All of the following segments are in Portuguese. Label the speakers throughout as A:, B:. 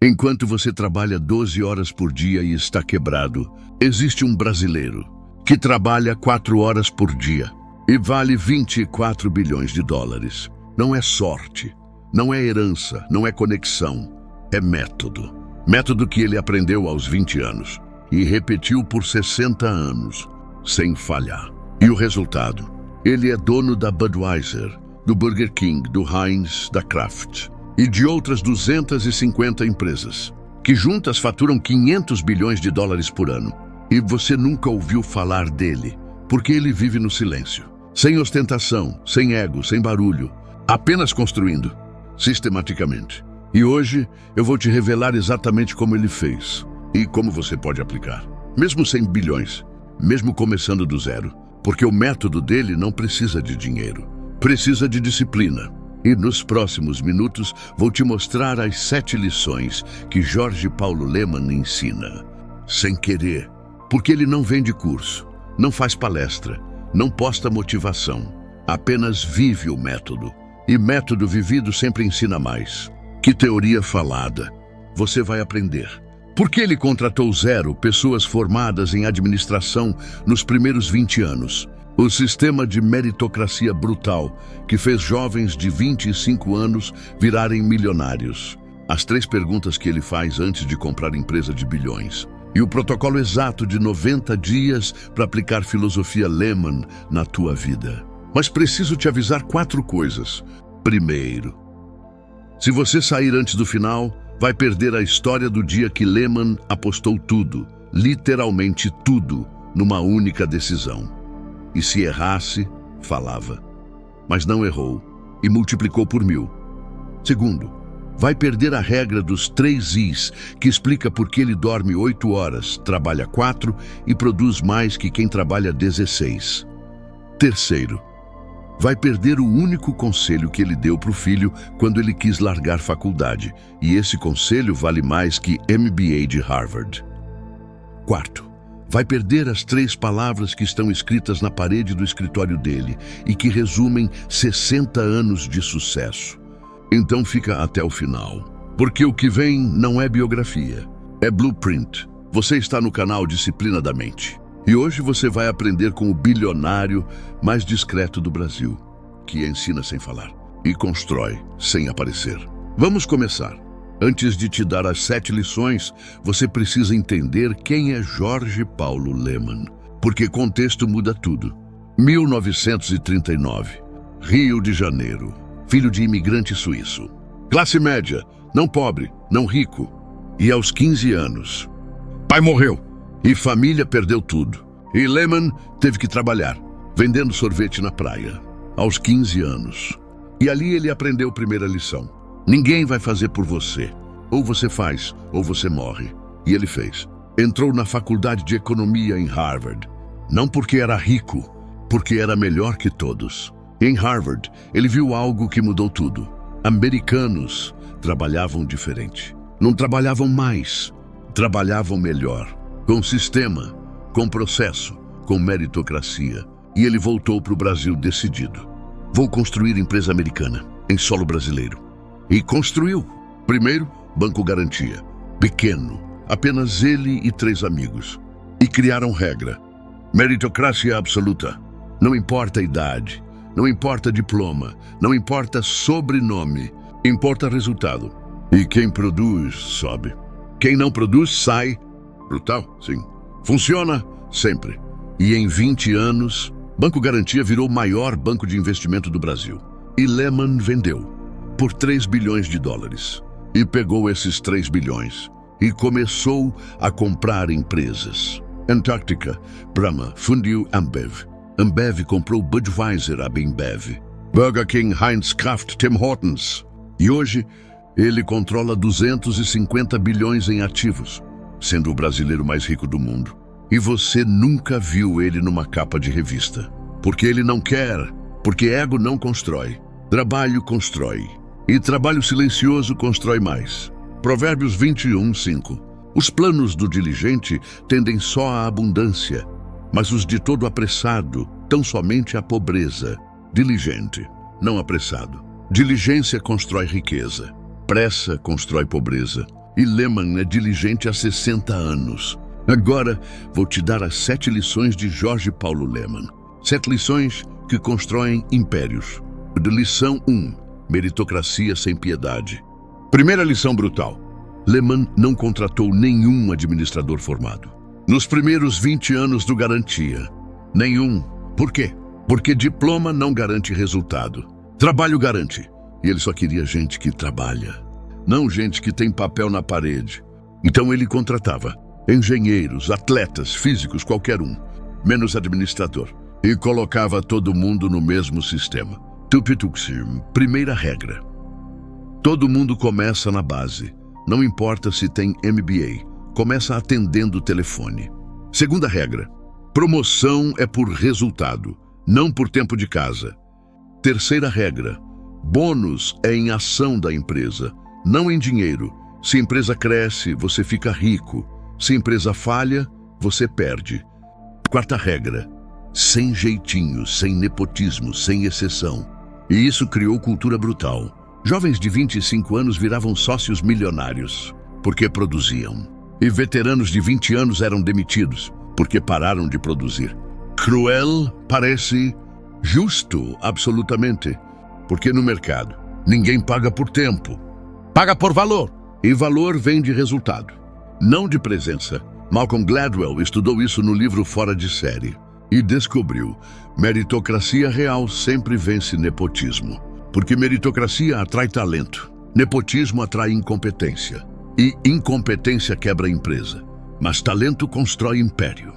A: Enquanto você trabalha 12 horas por dia e está quebrado, existe um brasileiro que trabalha 4 horas por dia e vale 24 bilhões de dólares. Não é sorte, não é herança, não é conexão, é método. Método que ele aprendeu aos 20 anos e repetiu por 60 anos, sem falhar. E o resultado? Ele é dono da Budweiser, do Burger King, do Heinz, da Kraft e de outras 250 empresas, que juntas faturam 500 bilhões de dólares por ano. E você nunca ouviu falar dele, porque ele vive no silêncio, sem ostentação, sem ego, sem barulho, apenas construindo, sistematicamente. E hoje eu vou te revelar exatamente como ele fez e como você pode aplicar, mesmo sem bilhões, mesmo começando do zero, porque o método dele não precisa de dinheiro, precisa de disciplina. E nos próximos minutos vou te mostrar as 7 lições que Jorge Paulo Lemann ensina, sem querer, porque ele não vende curso, não faz palestra, não posta motivação, apenas vive o método. E método vivido sempre ensina mais que teoria falada. Você vai aprender. Por que ele contratou 0 pessoas formadas em administração nos primeiros 20 anos? O sistema de meritocracia brutal que fez jovens de 25 anos virarem milionários. As 3 perguntas que ele faz antes de comprar empresa de bilhões. E o protocolo exato de 90 dias para aplicar filosofia Lemann na tua vida. Mas preciso te avisar 4 coisas. Primeiro, se você sair antes do final, vai perder a história do dia que Lemann apostou tudo, literalmente tudo, numa única decisão. E se errasse, falava. Mas não errou e multiplicou por 1000. Segundo, vai perder a regra dos 3 Is, que explica por que ele dorme 8 horas, trabalha 4 e produz mais que quem trabalha 16. Terceiro, vai perder o único conselho que ele deu para o filho quando ele quis largar faculdade, e esse conselho vale mais que MBA de Harvard. Quarto, vai perder as 3 palavras que estão escritas na parede do escritório dele e que resumem 60 anos de sucesso. Então fica até o final, porque o que vem não é biografia, é blueprint. Você está no canal Disciplina da Mente. E hoje você vai aprender com o bilionário mais discreto do Brasil, que ensina sem falar e constrói sem aparecer. Vamos começar. Antes de te dar as 7 lições, você precisa entender quem é Jorge Paulo Lemann, porque contexto muda tudo. 1939, Rio de Janeiro, filho de imigrante suíço. Classe média, não pobre, não rico. E aos 15 anos, pai morreu e família perdeu tudo. E Lemann teve que trabalhar, vendendo sorvete na praia, aos 15 anos. E ali ele aprendeu a primeira lição. Ninguém vai fazer por você. Ou você faz, ou você morre. E ele fez. Entrou na faculdade de economia em Harvard. Não porque era rico, porque era melhor que todos. Em Harvard, ele viu algo que mudou tudo. Americanos trabalhavam diferente. Não trabalhavam mais, trabalhavam melhor. Com sistema, com processo, com meritocracia. E ele voltou para o Brasil decidido. Vou construir empresa americana, em solo brasileiro. E construiu. Primeiro, Banco Garantia. Pequeno, apenas ele e 3 amigos. E criaram regra. Meritocracia absoluta. Não importa a idade, não importa diploma, não importa sobrenome, importa resultado. E quem produz, sobe. Quem não produz, sai. Brutal, sim. Funciona sempre. E em 20 anos, Banco Garantia virou o maior banco de investimento do Brasil. E Lemann vendeu por 3 bilhões de dólares. E pegou esses 3 bilhões e começou a comprar empresas. Antártica, Brahma, fundiu Ambev. Ambev comprou Budweiser, a Bembev. Burger King, Heinz, Kraft, Tim Hortons. E hoje, ele controla 250 bilhões em ativos, sendo o brasileiro mais rico do mundo. E você nunca viu ele numa capa de revista. Porque ele não quer, porque ego não constrói. Trabalho constrói. E trabalho silencioso constrói mais. Provérbios 21:5. Os planos do diligente tendem só à abundância, mas os de todo apressado tão somente à pobreza. Diligente, não apressado. Diligência constrói riqueza. Pressa constrói pobreza. E Lehman é diligente há 60 anos. Agora vou te dar as 7 lições de Jorge Paulo Lemann. 7 lições que constroem impérios. Lição 1. Meritocracia sem piedade. Primeira lição brutal. Lemann não contratou nenhum administrador formado. Nos primeiros 20 anos do Garantia. Nenhum. Por quê? Porque diploma não garante resultado. Trabalho garante. E ele só queria gente que trabalha. Não gente que tem papel na parede. Então ele contratava engenheiros, atletas, físicos, qualquer um, menos administrador. E colocava todo mundo no mesmo sistema. Tupituxim. Primeira regra. Todo mundo começa na base. Não importa se tem MBA. Começa atendendo o telefone. Segunda regra. Promoção é por resultado, não por tempo de casa. Terceira regra. Bônus é em ação da empresa, não em dinheiro. Se a empresa cresce, você fica rico. Se a empresa falha, você perde. Quarta regra. Sem jeitinho, sem nepotismo, sem exceção. E isso criou cultura brutal. Jovens de 25 anos viravam sócios milionários, porque produziam. E veteranos de 20 anos eram demitidos, porque pararam de produzir. Cruel parece justo, absolutamente. Porque no mercado, ninguém paga por tempo. Paga por valor. E valor vem de resultado, não de presença. Malcolm Gladwell estudou isso no livro Fora de Série. E descobriu, meritocracia real sempre vence nepotismo. Porque meritocracia atrai talento, nepotismo atrai incompetência. E incompetência quebra a empresa. Mas talento constrói império.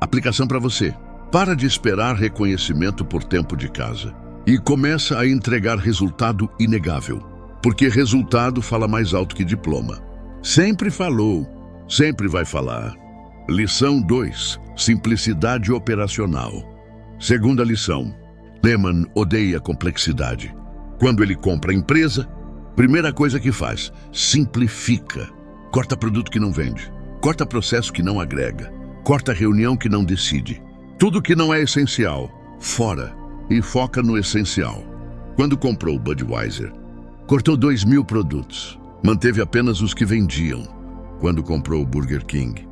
A: Aplicação para você. Para de esperar reconhecimento por tempo de casa. E começa a entregar resultado inegável. Porque resultado fala mais alto que diploma. Sempre falou, sempre vai falar. Lição 2. Simplicidade operacional. Segunda lição. Lemann odeia complexidade. Quando ele compra a empresa, primeira coisa que faz, simplifica. Corta produto que não vende. Corta processo que não agrega. Corta reunião que não decide. Tudo que não é essencial, fora. E foca no essencial. Quando comprou o Budweiser, cortou 2.000 produtos. Manteve apenas os que vendiam. Quando comprou o Burger King,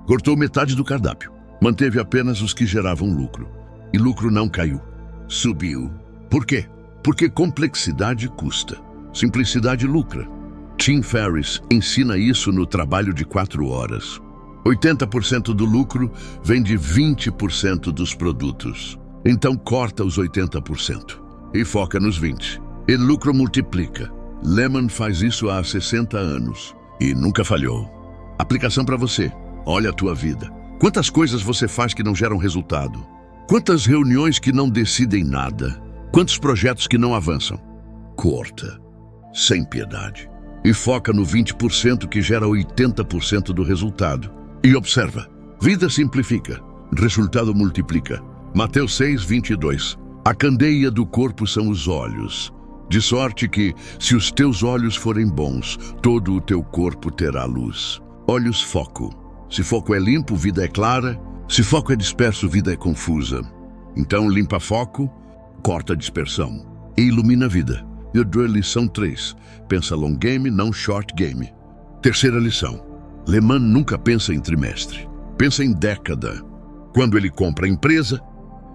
A: cortou metade do cardápio. Manteve apenas os que geravam lucro. E lucro não caiu. Subiu. Por quê? Porque complexidade custa. Simplicidade lucra. Tim Ferriss ensina isso no trabalho de 4 horas. 80% do lucro vem de 20% dos produtos. Então corta os 80% e foca nos 20%. E lucro multiplica. Lemann faz isso há 60 anos e nunca falhou. Aplicação para você. Olha a tua vida. Quantas coisas você faz que não geram resultado? Quantas reuniões que não decidem nada? Quantos projetos que não avançam? Corta. Sem piedade. E foca no 20% que gera 80% do resultado. E observa. Vida simplifica. Resultado multiplica. Mateus 6:22. A candeia do corpo são os olhos. De sorte que, se os teus olhos forem bons, todo o teu corpo terá luz. Olhos, foco. Se foco é limpo, vida é clara. Se foco é disperso, vida é confusa. Então, limpa foco, corta a dispersão e ilumina a vida. E a lição 3. Pensa long game, não short game. Terceira lição. Lemann nunca pensa em trimestre. Pensa em década. Quando ele compra a empresa,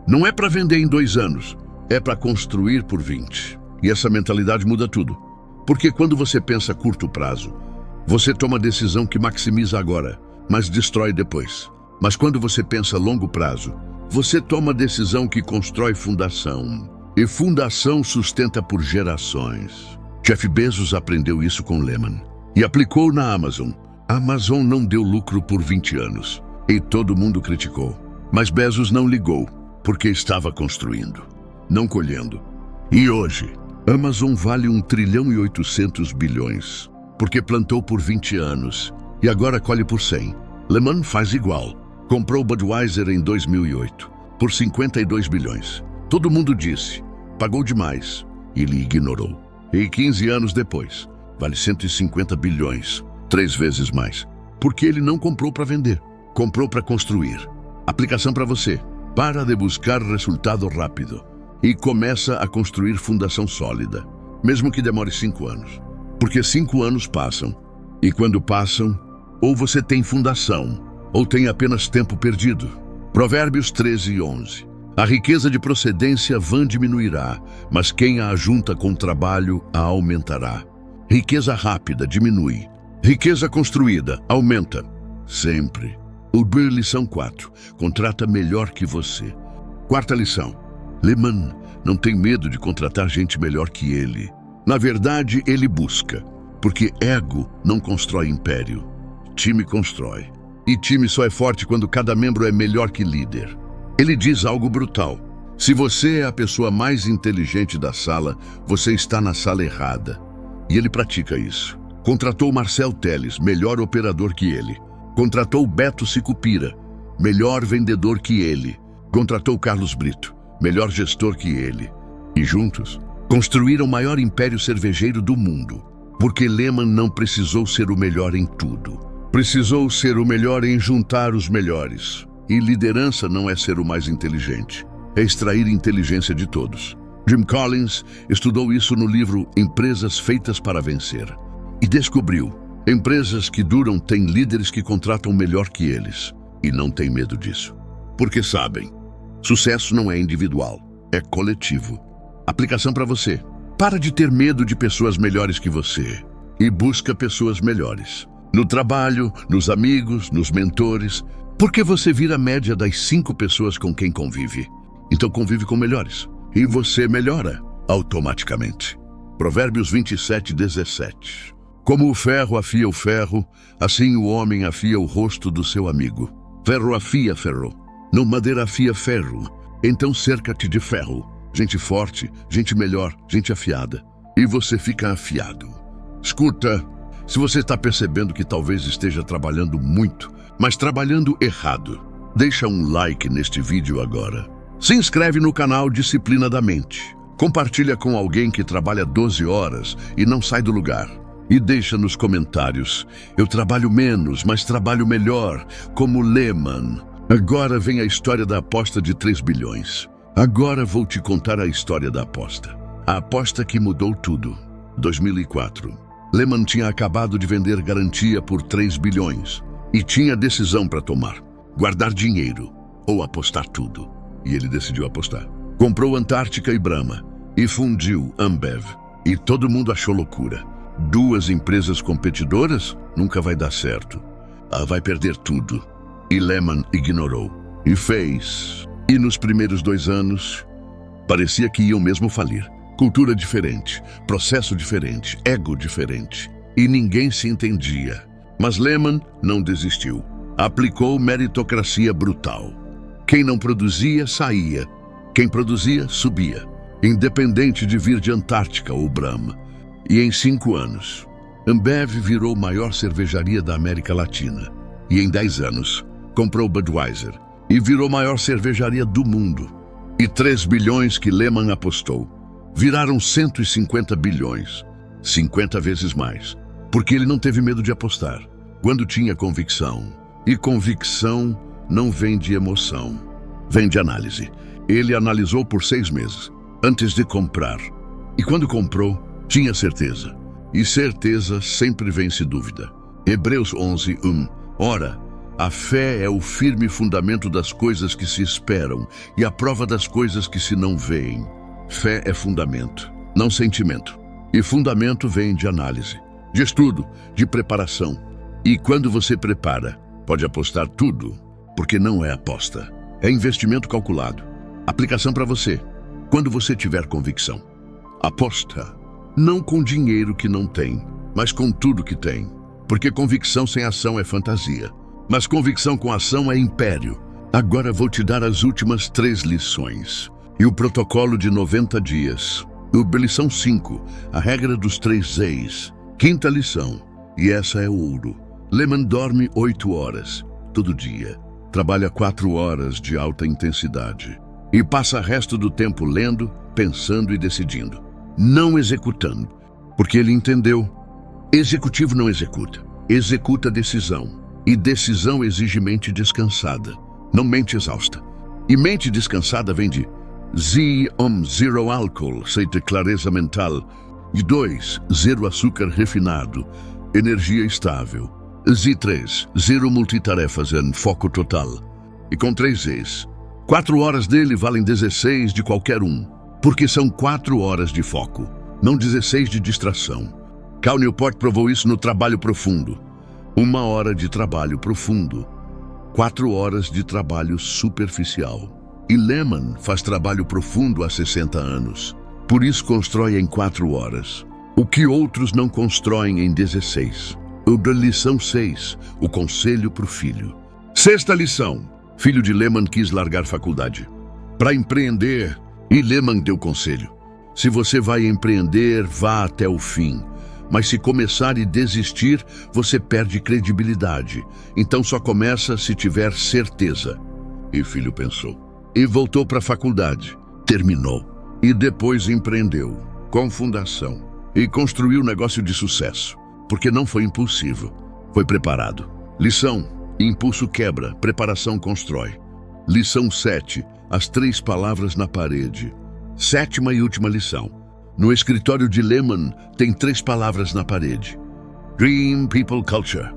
A: não é para vender em 2 anos, é para construir por 20. E essa mentalidade muda tudo. Porque quando você pensa a curto prazo, você toma decisão que maximiza agora, mas destrói depois. Mas quando você pensa a longo prazo, você toma decisão que constrói fundação. E fundação sustenta por gerações. Jeff Bezos aprendeu isso com Lemann e aplicou na Amazon. A Amazon não deu lucro por 20 anos e todo mundo criticou. Mas Bezos não ligou, porque estava construindo, não colhendo. E hoje, Amazon vale 1,8 trilhão, porque plantou por 20 anos e agora colhe por 100. Lemann faz igual. Comprou Budweiser em 2008 por 52 bilhões. Todo mundo disse, pagou demais, e ele ignorou. E 15 anos depois, vale 150 bilhões, 3 vezes mais. Porque ele não comprou para vender, comprou para construir. Aplicação para você. Para de buscar resultado rápido e começa a construir fundação sólida, mesmo que demore 5 anos. Porque 5 anos passam E quando passam, ou você tem fundação, ou tem apenas tempo perdido. Provérbios 13:11. A riqueza de procedência vã diminuirá, mas quem a ajunta com trabalho a aumentará. Riqueza rápida diminui. Riqueza construída aumenta. Sempre. Lição 4. Contrata melhor que você. Quarta lição. Lehman não tem medo de contratar gente melhor que ele. Na verdade, ele busca. Porque ego não constrói império. Time constrói. E time só é forte quando cada membro é melhor que líder. Ele diz algo brutal. Se você é a pessoa mais inteligente da sala, você está na sala errada. E ele pratica isso. Contratou Marcel Teles, melhor operador que ele. Contratou Beto Sicupira, melhor vendedor que ele. Contratou Carlos Brito, melhor gestor que ele. E juntos, construíram o maior império cervejeiro do mundo. Porque Lehman não precisou ser o melhor em tudo. Precisou ser o melhor em juntar os melhores. E liderança não é ser o mais inteligente. É extrair inteligência de todos. Jim Collins estudou isso no livro Empresas Feitas para Vencer. E descobriu: empresas que duram têm líderes que contratam melhor que eles. E não têm medo disso. Porque sabem, sucesso não é individual, é coletivo. Aplicação para você. Para de ter medo de pessoas melhores que você. E busca pessoas melhores. No trabalho, nos amigos, nos mentores. Porque você vira a média das 5 pessoas com quem convive. Então convive com melhores. E você melhora automaticamente. Provérbios 27:17. Como o ferro afia o ferro, assim o homem afia o rosto do seu amigo. Ferro afia ferro. No madeira afia ferro. Então cerca-te de ferro. Gente forte, gente melhor, gente afiada. E você fica afiado. Escuta, se você está percebendo que talvez esteja trabalhando muito, mas trabalhando errado, deixa um like neste vídeo agora. Se inscreve no canal Disciplina da Mente. Compartilha com alguém que trabalha 12 horas e não sai do lugar. E deixa nos comentários: eu trabalho menos, mas trabalho melhor, como Lehman. Agora vem a história da aposta de 3 bilhões. Agora vou te contar a história da aposta. A aposta que mudou tudo. 2004. Lehman tinha acabado de vender garantia por 3 bilhões. E tinha decisão para tomar. Guardar dinheiro ou apostar tudo. E ele decidiu apostar. Comprou Antártica e Brahma. E fundiu Ambev. E todo mundo achou loucura. 2 empresas competidoras? Nunca vai dar certo. Vai perder tudo. E Lehman ignorou. E fez. E nos primeiros 2 anos, parecia que iam mesmo falir. Cultura diferente, processo diferente, ego diferente. E ninguém se entendia. Mas Lehman não desistiu. Aplicou meritocracia brutal. Quem não produzia, saía. Quem produzia, subia. Independente de vir de Antártica ou Brahma. E em 5 anos, Ambev virou a maior cervejaria da América Latina. E em 10 anos, comprou Budweiser. E virou a maior cervejaria do mundo. E 3 bilhões que Lehman apostou viraram 150 bilhões. 50 vezes mais. Porque ele não teve medo de apostar. Quando tinha convicção. E convicção não vem de emoção. Vem de análise. Ele analisou por 6 meses. Antes de comprar. E quando comprou, tinha certeza. E certeza sempre vence dúvida. Hebreus 11:1. Ora, a fé é o firme fundamento das coisas que se esperam e a prova das coisas que se não veem. Fé é fundamento, não sentimento. E fundamento vem de análise, de estudo, de preparação. E quando você prepara, pode apostar tudo, porque não é aposta. É investimento calculado. Aplicação para você. Quando você tiver convicção, aposta. Não com dinheiro que não tem, mas com tudo que tem. Porque convicção sem ação é fantasia. Mas convicção com ação é império. Agora vou te dar as últimas 3 lições. E o protocolo de 90 dias. Lição 5. A regra dos 3 Z's. 5ª lição. E essa é o ouro. Lehman dorme 8 horas. Todo dia. Trabalha 4 horas de alta intensidade. E passa o resto do tempo lendo, pensando e decidindo. Não executando. Porque ele entendeu. Executivo não executa. Executa decisão. E decisão exige mente descansada, não mente exausta. E mente descansada vem de zero álcool, seita clareza mental. E 2, zero açúcar refinado. energia estável. Z3, zero multitarefas em foco total. E com 3 Zs, 4 horas dele valem 16 de qualquer um, porque são 4 horas de foco, não 16 de distração. Cal Newport provou isso no trabalho profundo. 1 hora de trabalho profundo, 4 horas de trabalho superficial. E Lehman faz trabalho profundo há 60 anos. Por isso constrói em 4 horas, o que outros não constroem em 16. Lição 6, o conselho para o filho. 6ª lição, filho de Lehman quis largar faculdade para empreender e Lehman deu conselho. Se você vai empreender, vá até o fim. Mas se começar e desistir, você perde credibilidade. Então só começa se tiver certeza. E filho pensou. E voltou para a faculdade. Terminou. E depois empreendeu, com fundação. E construiu um negócio de sucesso. Porque não foi impulsivo. Foi preparado. Lição: impulso quebra, preparação constrói. Lição 7, as 3 palavras na parede. 7ª e última lição. No escritório de Lehman tem 3 palavras na parede. Dream, people, culture.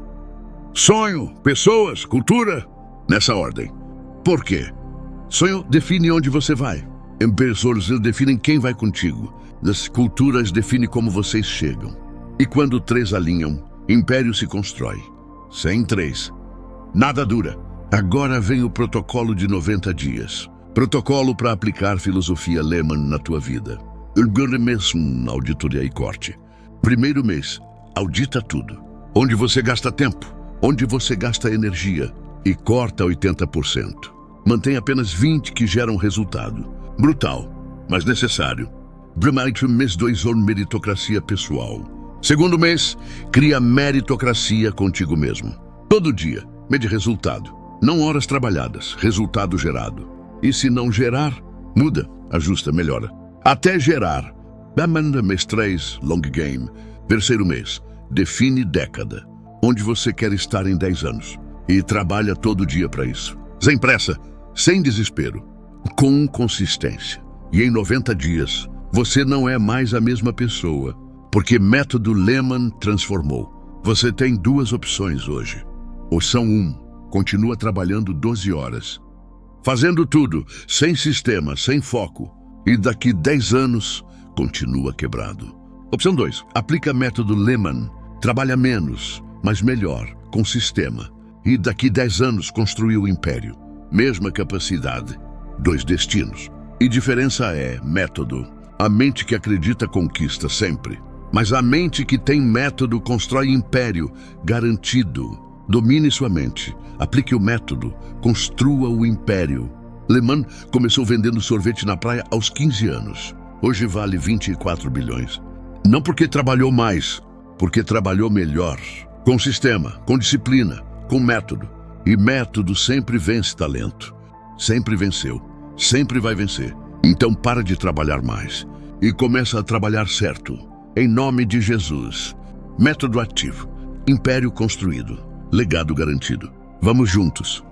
A: Sonho, pessoas, cultura. Nessa ordem. Por quê? Sonho define onde você vai. Empreendedores definem quem vai contigo. As culturas definem como vocês chegam. E quando 3 alinham, império se constrói. Sem 3, nada dura. Agora vem o protocolo de 90 dias. Protocolo para aplicar filosofia Lehman na tua vida. Auditoria e corte. 1º mês, audita tudo. Onde você gasta tempo, onde você gasta energia e corta 80%. Mantém apenas 20 que geram resultado. Brutal, mas necessário. Mês 2, meritocracia pessoal. 2º mês, cria meritocracia contigo mesmo. Todo dia, mede resultado. Não horas trabalhadas, resultado gerado. E se não gerar, muda, ajusta, melhora. Até gerar. Mês 3, long game. 3º mês, define década. Onde você quer estar em 10 anos. E trabalha todo dia para isso. Sem pressa, sem desespero. Com consistência. E em 90 dias, você não é mais a mesma pessoa. Porque método Lehman transformou. Você tem 2 opções hoje. Opção 1, continua trabalhando 12 horas. Fazendo tudo, sem sistema, sem foco. E daqui 10 anos, continua quebrado. Opção 2, aplica método Lehman. Trabalha menos, mas melhor, com sistema. E daqui 10 anos construiu o império. Mesma capacidade, 2 destinos. E diferença é método. A mente que acredita conquista sempre. Mas a mente que tem método constrói império, garantido. Domine sua mente, aplique o método, construa o império. Lehman começou vendendo sorvete na praia aos 15 anos. Hoje vale 24 bilhões. Não porque trabalhou mais, porque trabalhou melhor. Com sistema, com disciplina, com método. E método sempre vence talento. Sempre venceu, sempre vai vencer. Então para de trabalhar mais e começa a trabalhar certo. Em nome de Jesus. Método ativo. Império construído. Legado garantido. Vamos juntos.